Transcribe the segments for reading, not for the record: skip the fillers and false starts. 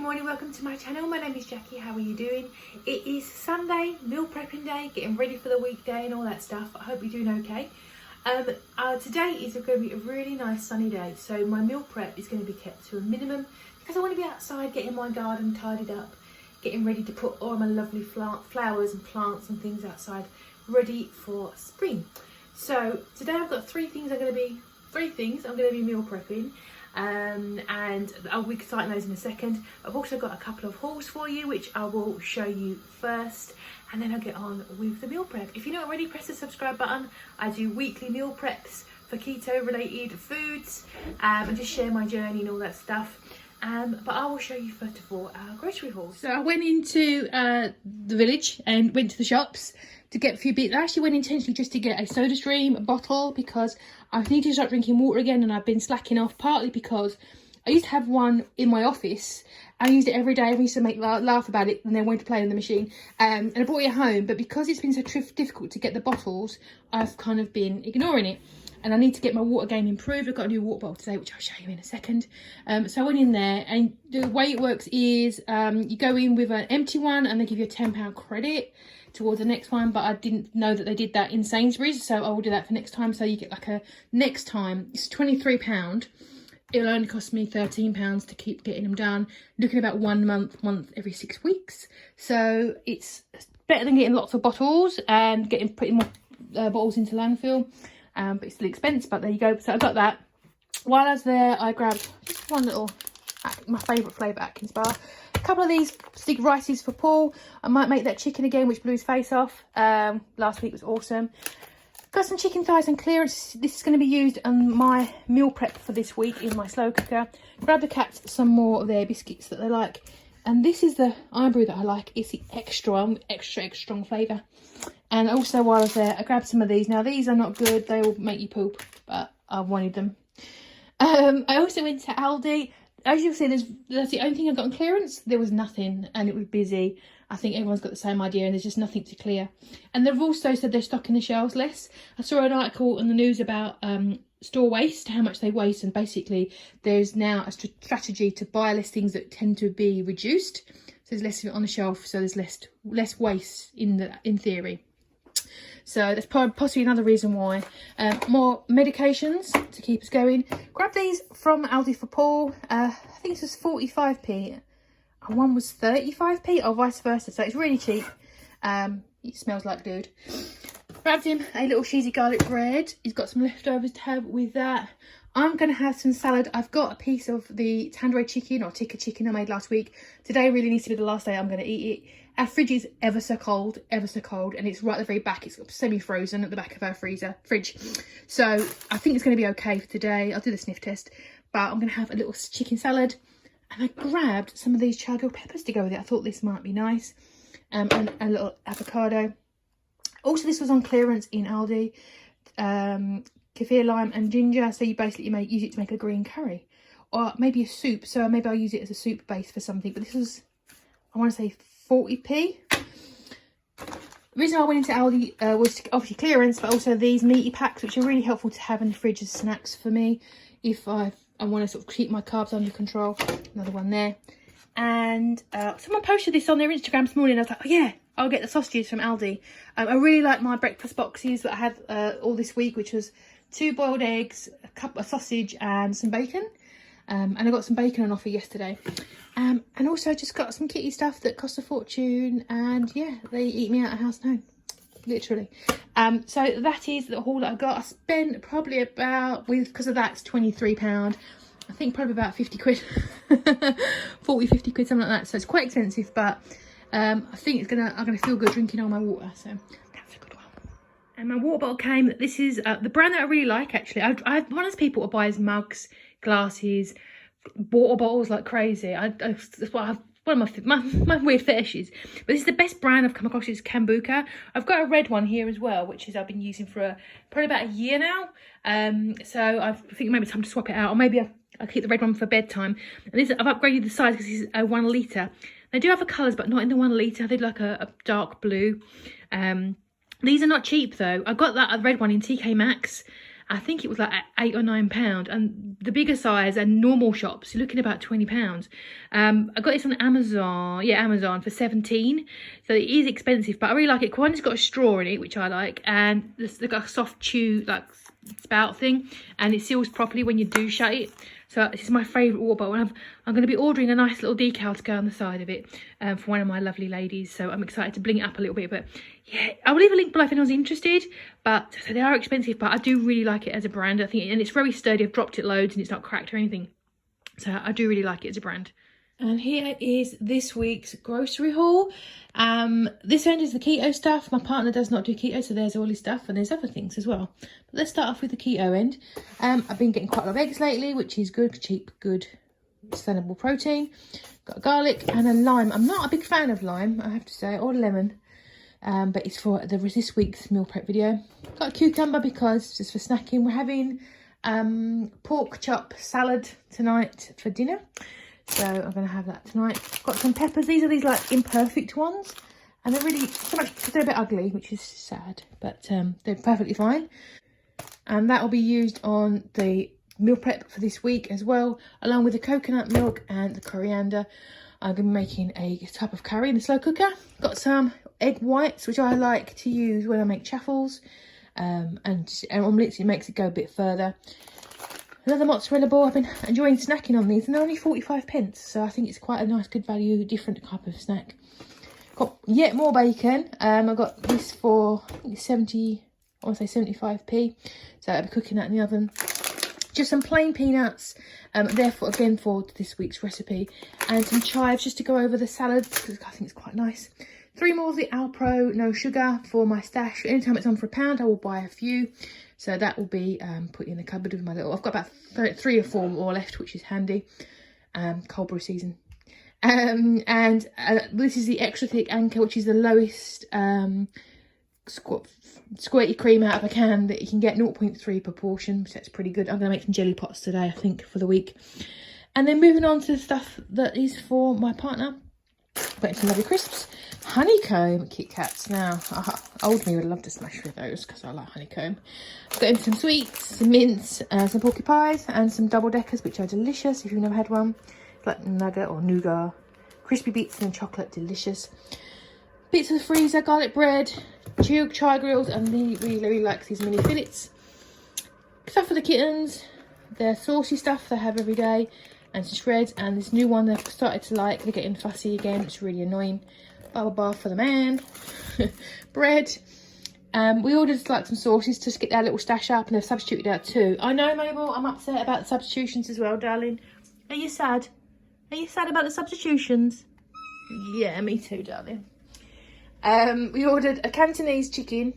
morning, welcome to my channel. My name is Jackie. How are you doing? It is Sunday, meal prepping day, getting ready for the weekday and all that stuff. I hope you're doing okay. Today is going to be a really nice sunny day, so my meal prep is going to be kept to a minimum because I want to be outside getting my garden tidied up, getting ready to put all my lovely flowers and plants and things outside ready for spring. So today I've got three things I'm going to be meal prepping. And I'll be starting those in a second. I've also got a couple of hauls for you which I will show you first, and then I'll get on with the meal prep. If you're not already, press the subscribe button. I do weekly meal preps for keto related foods and just share my journey and all that stuff. But I will show you first of all our grocery hauls. So I went into the village and went to the shops to get a few bits. I actually went intentionally just to get a soda stream bottle because I need to start drinking water again, and I've been slacking off, partly because I used to have one in my office. I used it every day. I used to make laugh about it and then went to play in the machine. And I brought it home, but because it's been so difficult to get the bottles, I've kind of been ignoring it. And I need to get my water game improved. I've got a new water bottle today, which I'll show you in a second. So I went in there, and the way it works is you go in with an empty one and they give you a £10 credit towards the next one. But I didn't know that they did that in Sainsbury's, so I will do that for next time. So you get like a next time, it's £23. It'll only cost me £13 to keep getting them done. Looking about one month every 6 weeks. So it's better than getting lots of bottles and putting more bottles into landfill. But it's still expensive, but there you go. So I got that. While I was there, I grabbed just one little, my favourite flavour Atkins bar. A couple of these stick rices for Paul. I might make that chicken again, which blew his face off. Last week was awesome. Got some chicken thighs on clearance. This is going to be used on my meal prep for this week in my slow cooker. Grab the cats some more of their biscuits that they like. And this is the iron brew that I like. It's the extra strong flavour. And also while I was there, I grabbed some of these. Now these are not good. They will make you poop, but I wanted them. I also went to Aldi. As you'll see, that's the only thing I got on clearance. There was nothing and it was busy. I think everyone's got the same idea and there's just nothing to clear. And they've also said they're stocking the shelves less. I saw an article on the news about store waste, how much they waste, and basically there's now a strategy to buy less things that tend to be reduced. So there's less of it on the shelf, so there's less waste in theory. So that's possibly another reason why. More medications to keep us going. Grab these from Aldi for Paul. I think this was 45p. And one was 35p or vice versa. So it's really cheap. It smells like dude. Grabbed him a little cheesy garlic bread. He's got some leftovers to have with that. I'm going to have some salad. I've got a piece of the tandoori chicken or tikka chicken I made last week. Today really needs to be the last day I'm going to eat it. Our fridge is ever so cold, and it's right at the very back. It's semi-frozen at the back of our fridge. So I think it's going to be okay for today. I'll do the sniff test, but I'm going to have a little chicken salad. And I grabbed some of these charcoal peppers to go with it. I thought this might be nice. And a little avocado. Also, this was on clearance in Aldi. Kaffir, lime and ginger. So you basically use it to make a green curry. Or maybe a soup. So maybe I'll use it as a soup base for something. But this was, I want to say 40p. The reason I went into Aldi was obviously clearance, but also these meaty packs, which are really helpful to have in the fridge as snacks for me if I want to sort of keep my carbs under control. Another one there. And someone posted this on their Instagram this morning. I was like, oh yeah, I'll get the sausages from Aldi. I really like my breakfast boxes that I had all this week, which was 2 boiled eggs, a sausage and some bacon. And I got some bacon on offer yesterday. And also I just got some kitty stuff that cost a fortune. And yeah, they eat me out of house now. Literally. So that is the haul that I got. I spent probably about, because of that, it's £23. I think probably about 50 quid. 40, 50 quid, something like that. So it's quite expensive, but I think I'm gonna feel good drinking all my water. So that's a good one. And my water bottle came. This is the brand that I really like, actually. I'm one of those people who buys mugs, glasses, water bottles like crazy. That's what I have. One of my weird fetishes. But this is the best brand I've come across. It's Kambuka. I've got a red one here as well, which is I've been using for probably about a year now. So I think maybe it's time to swap it out, or maybe I'll keep the red one for bedtime. And this, I've upgraded the size because it's a 1 litre. They do have the colours, but not in the 1 litre. They do like a dark blue. These are not cheap though. I got that red one in TK Maxx. I think it was like £8 or £9, and the bigger size and normal shops you're looking about £20. I got this on Amazon, Amazon for 17, so it is expensive, but I really like it. One, it's got a straw in it, which I like, and it's got a soft chew like spout thing, and it seals properly when you do shut it. So this is my favourite water bottle, and I'm going to be ordering a nice little decal to go on the side of it for one of my lovely ladies. So I'm excited to bling it up a little bit. But yeah, I'll leave a link below if anyone's interested. But so they are expensive, but I do really like it as a brand. I think, and it's very sturdy. I've dropped it loads, and it's not cracked or anything. So I do really like it as a brand. And here is this week's grocery haul. This end is the keto stuff. My partner does not do keto, so there's all his stuff, and there's other things as well. But let's start off with the keto end. I've been getting quite a lot of eggs lately, which is good, cheap, good, sustainable protein. Got garlic and a lime. I'm not a big fan of lime, I have to say, or lemon. But it's for this week's meal prep video. Got a cucumber because just for snacking. We're having pork chop salad tonight for dinner. So I'm going to have that tonight. Got some peppers. These are these like imperfect ones. And they're really, so much, because they're a bit ugly, which is sad. But they're perfectly fine. And that will be used on the meal prep for this week as well. Along with the coconut milk and the coriander. I'm going to be making a type of curry in the slow cooker. Got some egg whites, which I like to use when I make chaffles. And omelets, it makes it go a bit further. Another mozzarella ball. I've been enjoying snacking on these, and they're only 45p, so I think it's quite a nice, good value, different type of snack. Got yet more bacon. I got this for I think 75p, so I'll be cooking that in the oven. Just some plain peanuts, therefore again for this week's recipe, and some chives just to go over the salad because I think it's quite nice. 3 more of the Alpro no sugar for my stash. Anytime it's on for £1, I will buy a few. So that will be put in the cupboard with my little... I've got about 3 or 4 more left, which is handy. Cold brew season. This is the extra thick Anchor, which is the lowest squirty cream out of a can that you can get, 0.3 per portion. So that's pretty good. I'm going to make some jelly pots today, I think, for the week. And then moving on to the stuff that is for my partner. Got some lovely crisps. Honeycomb Kit Kats. Now, old me would love to smash through those because I like honeycomb. Got in some sweets, some mints, some porky pies, and some double deckers, which are delicious if you've never had one. It's like nugget or nougat. Crispy bits and chocolate, delicious. Bits of the freezer, garlic bread, chilled chai grills, and he really likes these mini fillets. Stuff for the kittens, their saucy stuff they have every day, and some shreds, and this new one they've started to like. They're getting fussy again, it's really annoying. Bubble bath for the man. Bread. We ordered like some sauces to get our little stash up, and they've substituted out 2. I know, Mabel, I'm upset about the substitutions as well, darling. Are you sad? Are you sad about the substitutions? Yeah, me too, darling. We ordered a Cantonese chicken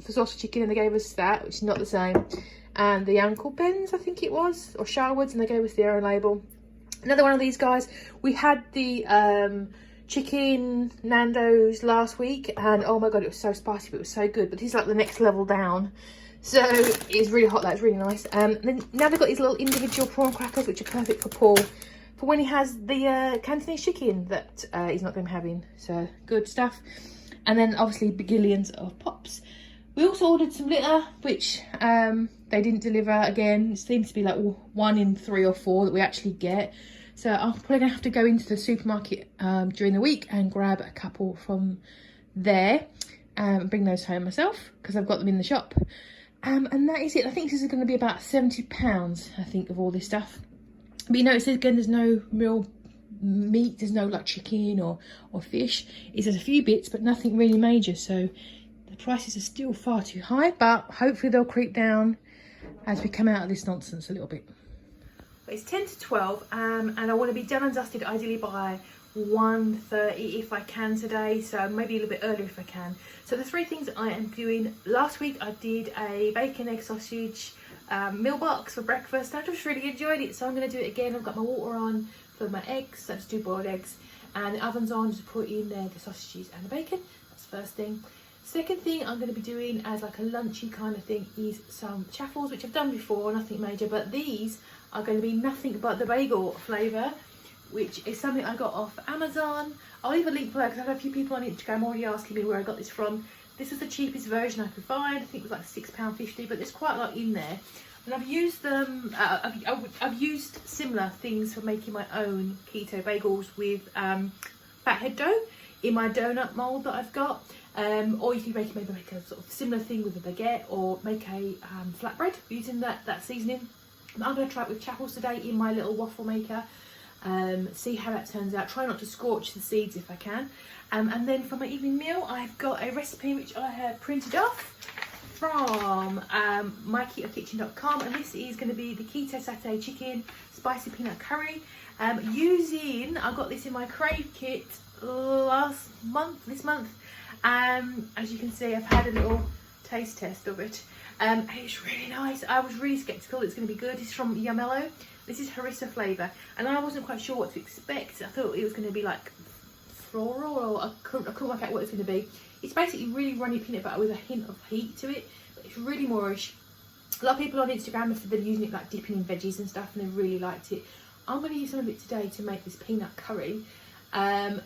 for sausage chicken, and they gave us that, which is not the same. And the Uncle Ben's, I think it was, or Sharwood's, and they gave us their own label. Another one of these guys. We had the chicken Nando's last week, and oh my god, it was so spicy, but it was so good. But this is like the next level down, so it's really hot. That's really nice. Then now they've got these little individual prawn crackers, which are perfect for Paul for when he has the Cantonese chicken that he's not going to be having. So good stuff. And then obviously bagillions of pops. We also ordered some litter, which they didn't deliver again. It seems to be like 1 in 3 or 4 that we actually get. So I'm probably going to have to go into the supermarket during the week and grab a couple from there and bring those home myself because I've got them in the shop. And that is it. I think this is going to be about £70, I think, of all this stuff. But you know, it says again, there's no real meat. There's no like chicken or fish. It says a few bits, but nothing really major. So the prices are still far too high, but hopefully they'll creep down as we come out of this nonsense a little bit. It's 10 to 12 and I want to be done and dusted ideally by 1:30 if I can today, so maybe a little bit earlier if I can. So the 3 things I am doing: last week I did a bacon egg sausage meal box for breakfast. I just really enjoyed it, so I'm going to do it again. I've got my water on for my eggs, that's 2 boiled eggs, and the oven's on to put in there the sausages and the bacon. That's the first thing. Second thing I'm going to be doing as like a lunchy kind of thing is some chaffles, which I've done before, nothing major, but these are going to be nothing but the bagel flavour, which is something I got off Amazon. I'll leave a link below because I've had a few people on Instagram already asking me where I got this from. This is the cheapest version I could find. I think it was like £6.50, but there's quite a lot in there. And I've used them, I've used similar things for making my own keto bagels with fathead dough in my donut mould that I've got. Or you can maybe make a sort of similar thing with a baguette, or make a flatbread using that seasoning. I'm going to try it with Chaffles today in my little waffle maker. See how that turns out. Try not to scorch the seeds if I can. And then for my evening meal, I've got a recipe which I have printed off from myketokitchen.com, and this is going to be the Keto Satay Chicken Spicy Peanut Curry. I got this in my KRAVE kit this month. As you can see, I've had a little taste test of it. It's really nice. I was really sceptical it's going to be good. It's from Yamello. This is harissa flavour, and I wasn't quite sure what to expect. I thought it was going to be like floral, or I couldn't work out what it's going to be. It's basically really runny peanut butter with a hint of heat to it, but it's really moreish. A lot of people on Instagram have been using it like dipping in veggies and stuff, and they really liked it. I'm going to use some of it today to make this peanut curry.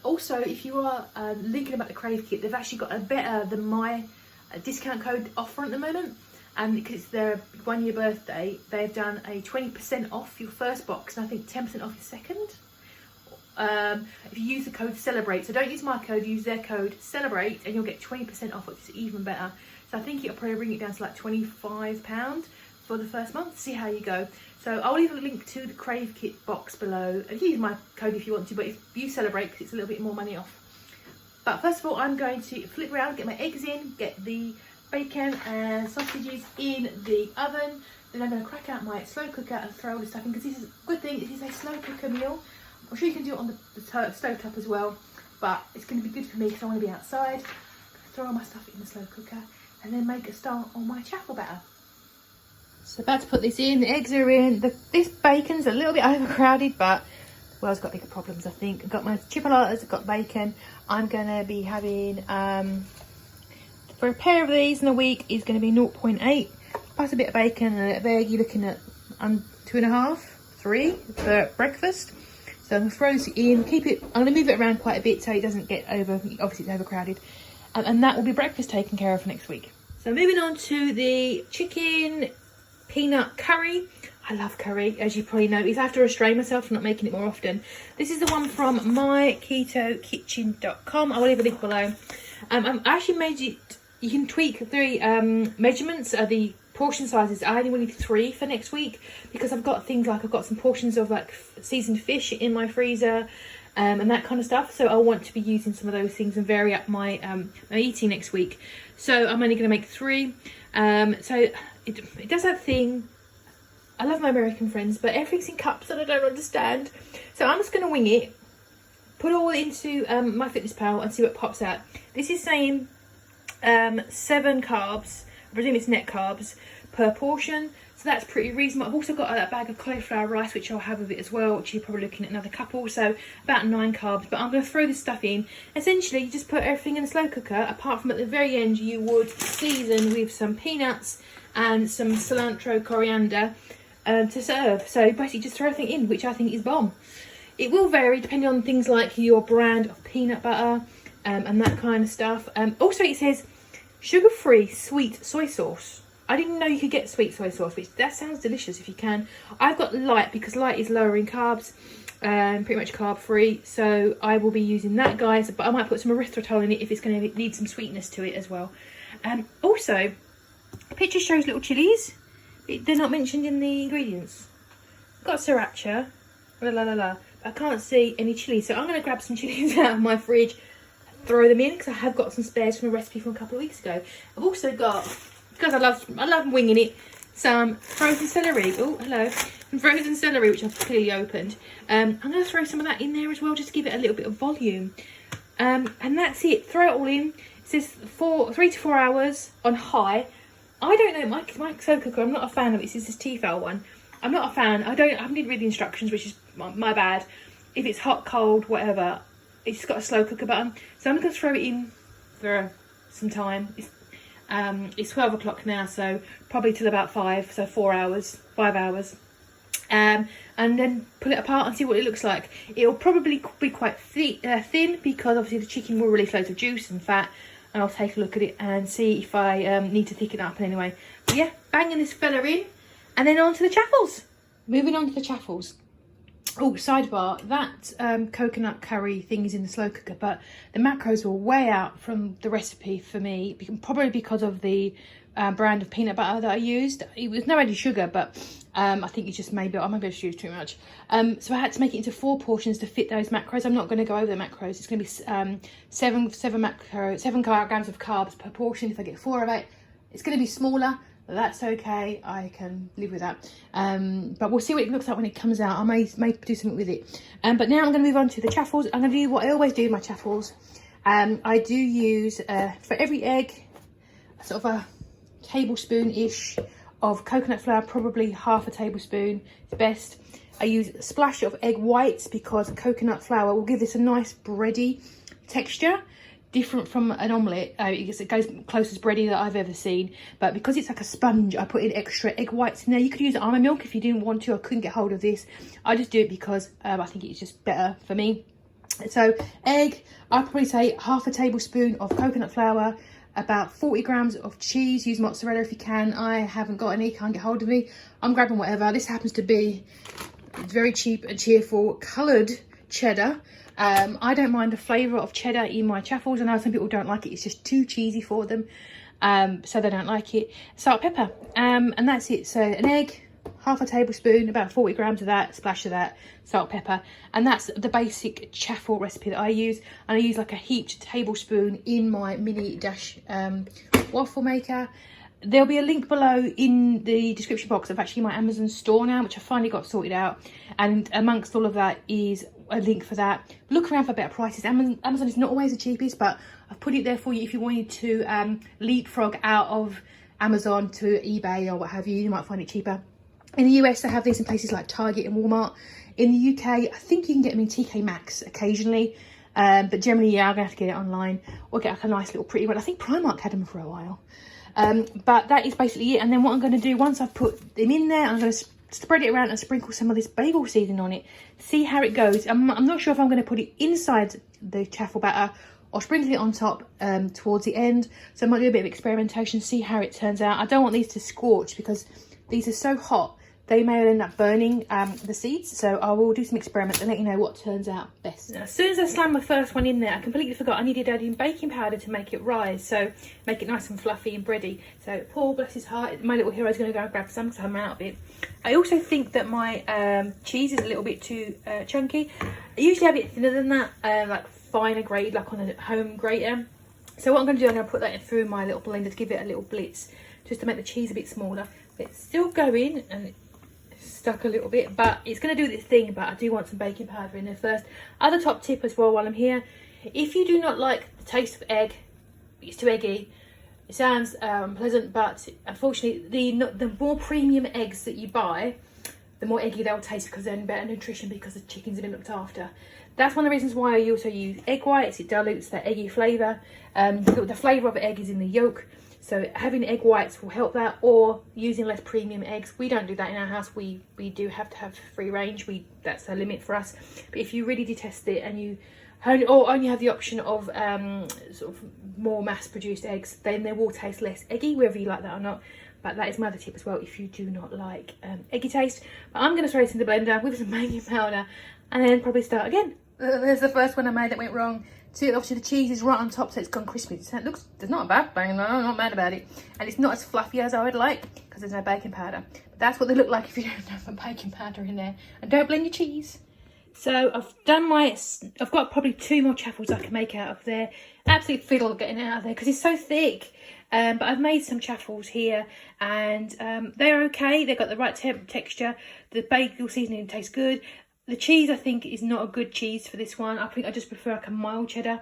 Also, if you are thinking about the KRAVE kit, they've actually got a better than my discount code offer at the moment. And because it's their 1 year birthday, they've done a 20% off your first box, and I think 10% off your second. If you use the code CELEBRATE, so don't use my code, use their code CELEBRATE, and you'll get 20% off, which is even better. So I think it'll probably bring it down to like £25 for the first month. See how you go. So I'll leave a link to the KRAVE kit box below. You use my code if you want to, but if you celebrate, because it's a little bit more money off. But first of all, I'm going to flip around, get my eggs in, get the bacon and sausages in the oven. Then I'm going to crack out my slow cooker and throw all the stuff in, because this is a good thing. This is a slow cooker meal. I'm sure you can do it on the stove top as well, but it's going to be good for me because I want to be outside. Throw all my stuff in the slow cooker and then make a start on my chaffle batter. So about to put this in. The eggs are in. This bacon's a little bit overcrowded, but the world's got bigger problems, I think. I've got my chipolatas, I've got bacon. I'm going to be having, for a pair of these in a week, is going to be 0.8. Plus a bit of bacon and a little egg. You're looking at 2.5, 3 for breakfast. So I'm going to throw this in, I'm going to move it around quite a bit so it doesn't get obviously it's overcrowded. And that will be breakfast taken care of for next week. So moving on to the chicken peanut curry. I love curry, as you probably noticed. I have to restrain myself from not making it more often. This is the one from myketokitchen.com. I will leave a link below. I actually made it, you can tweak the measurements, the portion sizes. I only wanted 3 for next week, because I've got things like, I've got some portions of like seasoned fish in my freezer, and that kind of stuff. So I want to be using some of those things and vary up my my eating next week. So I'm only going to make 3. So it does that thing. I love my American friends, but everything's in cups and I don't understand. So I'm just going to wing it, put it all into MyFitnessPal and see what pops out. This is saying 7 carbs, I presume it's net carbs, per portion. So that's pretty reasonable. I've also got a bag of cauliflower rice, which I'll have with it as well, which you're probably looking at another couple. So about 9 carbs, but I'm going to throw this stuff in. Essentially, you just put everything in the slow cooker, apart from at the very end, you would season with some peanuts and some cilantro, coriander, to serve. So basically just throw everything in, which I think is bomb. It will vary depending on things like your brand of peanut butter and that kind of stuff. Also it says sugar-free sweet soy sauce. I didn't know you could get sweet soy sauce, which that sounds delicious if you can. I've got light because light is lower in carbs, pretty much carb free. So I will be using that, guys, but I might put some erythritol in it if it's going to need some sweetness to it as well. Also, the picture shows little chilies. They're not mentioned in the ingredients. Got sriracha, but I can't see any chilies. So I'm going to grab some chilies out of my fridge, throw them in, because I have got some spares from a recipe from a couple of weeks ago. I've also got, because I love winging it, some frozen celery. Oh, hello. Some frozen celery, which I've clearly opened. I'm going to throw some of that in there as well, just to give it a little bit of volume. And that's it. Throw it all in. It says 3 to 4 hours on high. I don't know, my slow cooker, I'm not a fan of it. This is this Tefal one. I'm not a fan. I haven't read the instructions, which is my bad. If it's hot, cold, whatever, it's just got a slow cooker button. So I'm going to throw it in for some time. It's 12 o'clock now, so probably till about 5, so 5 hours. And then pull it apart and see what it looks like. It'll probably be quite thin, because obviously the chicken will release loads of juice and fat. and I'll take a look at it and see if I need to thicken it up in any way. But yeah, banging this fella in, and then on to the Chaffles. Moving on to the Chaffles. Oh, sidebar, that coconut curry thing is in the slow cooker, but the macros were way out from the recipe for me, probably because of the brand of peanut butter that I used. It was no added sugar, but I think it just maybe I just used too much. So I had to make it into 4 portions to fit those macros. I'm not going to go over the macros. It's going to be 7 grams of carbs per portion. If I get 4 of it, it's going to be smaller. That's okay, I can live with that. But we'll see what it looks like when it comes out. I may do something with it. But now I'm going to move on to the Chaffles. I'm going to do what I always do with my Chaffles. I do use, for every egg, sort of a tablespoon-ish of coconut flour, probably half a tablespoon is best. I use a splash of egg whites because coconut flour will give this a nice bready texture. Different from an omelette, it goes closest bready that I've ever seen, but because it's like a sponge, I put in extra egg whites in there. You could use almond milk if you didn't want to. I couldn't get hold of this. I just do it because I think it's just better for me. So egg, I'd probably say half a tablespoon of coconut flour, about 40 grams of cheese. Use mozzarella if you can. I haven't got any, can't get hold of me. I'm grabbing whatever. This happens to be very cheap and cheerful coloured cheddar. I don't mind the flavour of cheddar in my Chaffles. I know some people don't like it. It's just too cheesy for them. So they don't like it. Salt, pepper. And that's it. So an egg, half a tablespoon, about 40 grams of that, splash of that, salt, pepper. And that's the basic Chaffle recipe that I use. And I use like a heaped tablespoon in my mini dash waffle maker. There'll be a link below in the description box of actually my Amazon store now, which I finally got sorted out. And amongst all of that is a link for that. Look around for better prices. Amazon is not always the cheapest, but I've put it there for you if you wanted to leapfrog out of Amazon to eBay or what have you. You might find it cheaper. In the US, they have these in places like Target and Walmart. In the UK, I think you can get them in TK Maxx occasionally. But generally, yeah, I'm going to have to get it online or get like a nice little pretty one. I think Primark had them for a while. But that is basically it. And then what I'm going to do, once I've put them in there, I'm going to spread it around and sprinkle some of this bagel seasoning on it. See how it goes. I'm not sure if I'm going to put it inside the Chaffle batter or sprinkle it on top towards the end. So I might do a bit of experimentation, see how it turns out. I don't want these to scorch because these are so hot. They may end up burning the seeds. So I will do some experiments and let you know what turns out best. Now, as soon as I slammed my first one in there, I completely forgot I needed to add in baking powder to make it rise. So make it nice and fluffy and bready. So Paul, bless his heart, my little hero is going to go and grab some because I'm out of it. I also think that my cheese is a little bit too chunky. I usually have it thinner than that, like finer grade, like on a home grater. So what I'm going to do, I'm going to put that through my little blender to give it a little blitz, just to make the cheese a bit smaller. But it's still going and stuck a little bit, but it's going to do this thing. But I do want some baking powder in there first. Other top tip as well while I'm here, if you do not like the taste of egg, it's too eggy, it sounds pleasant, but unfortunately the more premium eggs that you buy, the more eggy they'll taste because they're in better nutrition because the chickens have been looked after. That's one of the reasons why I also use egg whites. It dilutes that eggy flavour. The flavour of the egg is in the yolk. So having egg whites will help that, or using less premium eggs. We don't do that in our house. We do have to have free range. That's a limit for us. But if you really detest it and you only have the option of sort of more mass-produced eggs, then they will taste less eggy, whether you like that or not. But that is my other tip as well if you do not like eggy taste. But I'm going to throw this in the blender with some baking powder and then probably start again. There's the first one I made that went wrong. So obviously the cheese is right on top, so it's gone crispy. So it looks, it's not a bad thing, no, I'm not mad about it. And it's not as fluffy as I would like because there's no baking powder. But that's what they look like if you don't have a baking powder in there. And don't blend your cheese. So I've got probably 2 more Chaffles I can make out of there. Absolute fiddle getting it out of there because it's so thick. But I've made some Chaffles here and they're okay. They've got the right texture. The bagel seasoning tastes good. The cheese, I think, is not a good cheese for this one. I think I just prefer like a mild cheddar.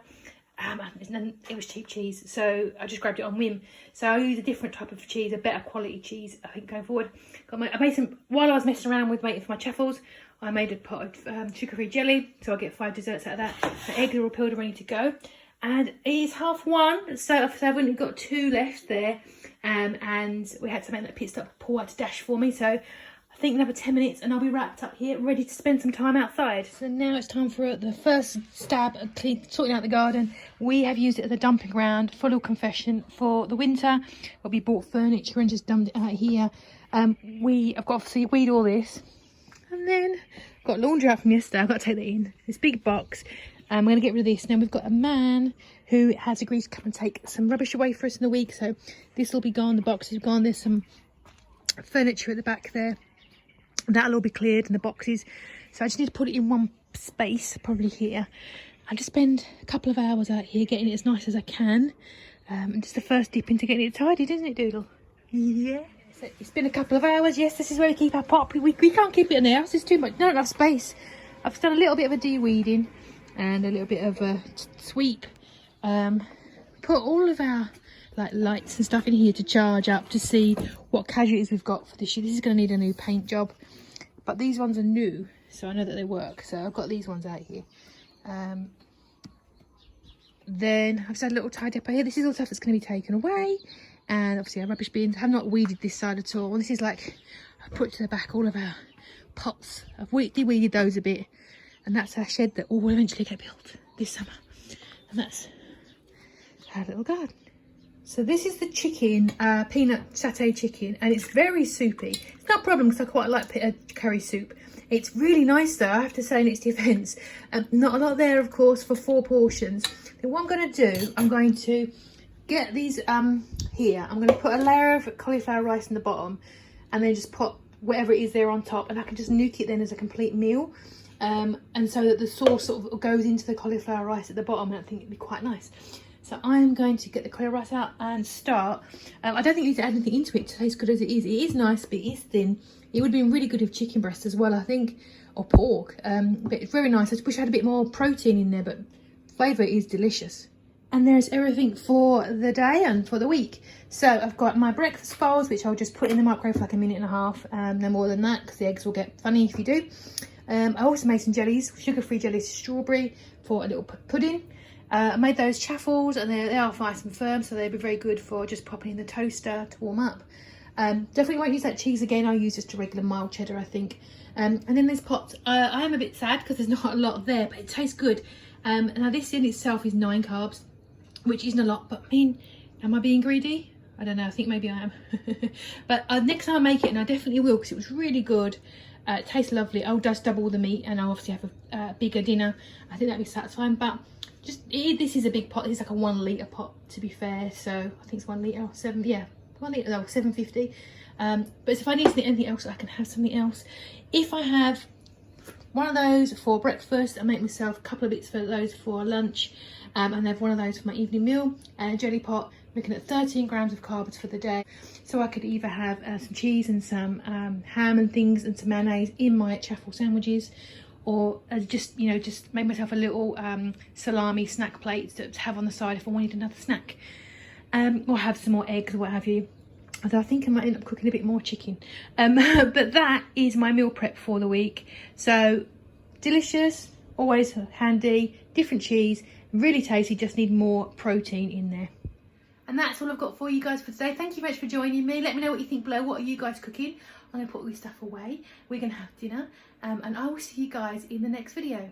It was cheap cheese, so I just grabbed it on whim. So I'll use a different type of cheese, a better quality cheese, I think, going forward. I made some, while I was messing around with making for my Chaffles, I made a pot of sugar-free jelly, so I'll get 5 desserts out of that. The eggs are all peeled and ready to go. And it is 1:30, so I've only got 2 left there. And we had to make that pit stop. Paul had to dash for me, so I I think another 10 minutes and I'll be wrapped up here, ready to spend some time outside. So now it's time for the first stab at sorting out the garden. We have used it as a dumping ground, full confession, for the winter. Where we bought furniture and just dumped it out here. I've got to obviously weed all this. And then got laundry out from yesterday. I've got to take that in. This big box. I'm going to get rid of this. Now we've got a man who has agreed to come and take some rubbish away for us in the week. So this will be gone. The boxes have gone. There's some furniture at the back there. That'll all be cleared in the boxes. So I just need to put it in one space, probably here. I'll just spend a couple of hours out here getting it as nice as I can. And just the first dip into getting it tidied, isn't it, Doodle? Yeah. So it's been a couple of hours. Yes, this is where we keep our pot. We can't keep it in the house. There's too much, not enough space. I've done a little bit of a de-weeding and a little bit of a sweep. Put all of our lights and stuff in here to charge up to see what casualties we've got for this year. This is going to need a new paint job, but these ones are new, so I know that they work. So I've got these ones out here. Then I've just had a little tidy up here. This is all stuff that's going to be taken away, and obviously our rubbish bins. I have not weeded this side at all. This is like, I put to the back all of our pots. I've de-weeded those a bit, and that's our shed that all will eventually get built this summer. And that's our little garden. So this is the chicken, peanut satay chicken, and it's very soupy. It's not a problem because I quite like curry soup. It's really nice though, I have to say in its defence. Not a lot there, of course, for 4 portions. Then what I'm going to do, I'm going to get these here. I'm going to put a layer of cauliflower rice in the bottom, and then just put whatever it is there on top, and I can just nuke it then as a complete meal. And so that the sauce sort of goes into the cauliflower rice at the bottom, and I think it'd be quite nice. So I'm going to get the cauliflower rice out and start. I don't think you need to add anything into it to taste good as it is. It is nice, but it is thin. It would have been really good with chicken breast as well, I think, or pork. But it's very nice. I just wish I had a bit more protein in there, but flavour is delicious. And there's everything for the day and for the week. So I've got my breakfast bowls, which I'll just put in the microwave for like 1.5 minutes. No more than that, because the eggs will get funny if you do. I also made some jellies, sugar-free jellies, strawberry, for a little pudding. I made those Chaffles, and they are nice and firm, so they'll be very good for just popping in the toaster to warm up. Definitely won't use that cheese again. I'll use just a regular mild cheddar, I think. And then this pot, I am a bit sad because there's not a lot there, but it tastes good. Now this in itself is 9 carbs, which isn't a lot, but I mean, am I being greedy? I don't know, I think maybe I am. But next time I make it, and I definitely will, because it was really good. It tastes lovely. I'll just double the meat, and I'll obviously have a bigger dinner. I think that'd be satisfying, but this is a big pot. It's like a 1 litre pot, to be fair. So I think it's 1 litre or 7, yeah, 1 litre, no, 750. But if I need anything else, I can have something else. If I have one of those for breakfast, I make myself a couple of bits for those for lunch, and I have one of those for my evening meal, and a jelly pot. Looking at 13 grams of carbs for the day. So I could either have some cheese and some ham and things and some mayonnaise in my Chaffle sandwiches, or just make myself a little salami snack plate to have on the side if I wanted another snack, or have some more eggs or what have you. Although I think I might end up cooking a bit more chicken. But that is my meal prep for the week. So delicious, always handy, different cheese, really tasty, just need more protein in there. And that's all I've got for you guys for today. Thank you very much for joining me. Let me know what you think below. What are you guys cooking? I'm going to put all this stuff away. We're going to have dinner. And I will see you guys in the next video.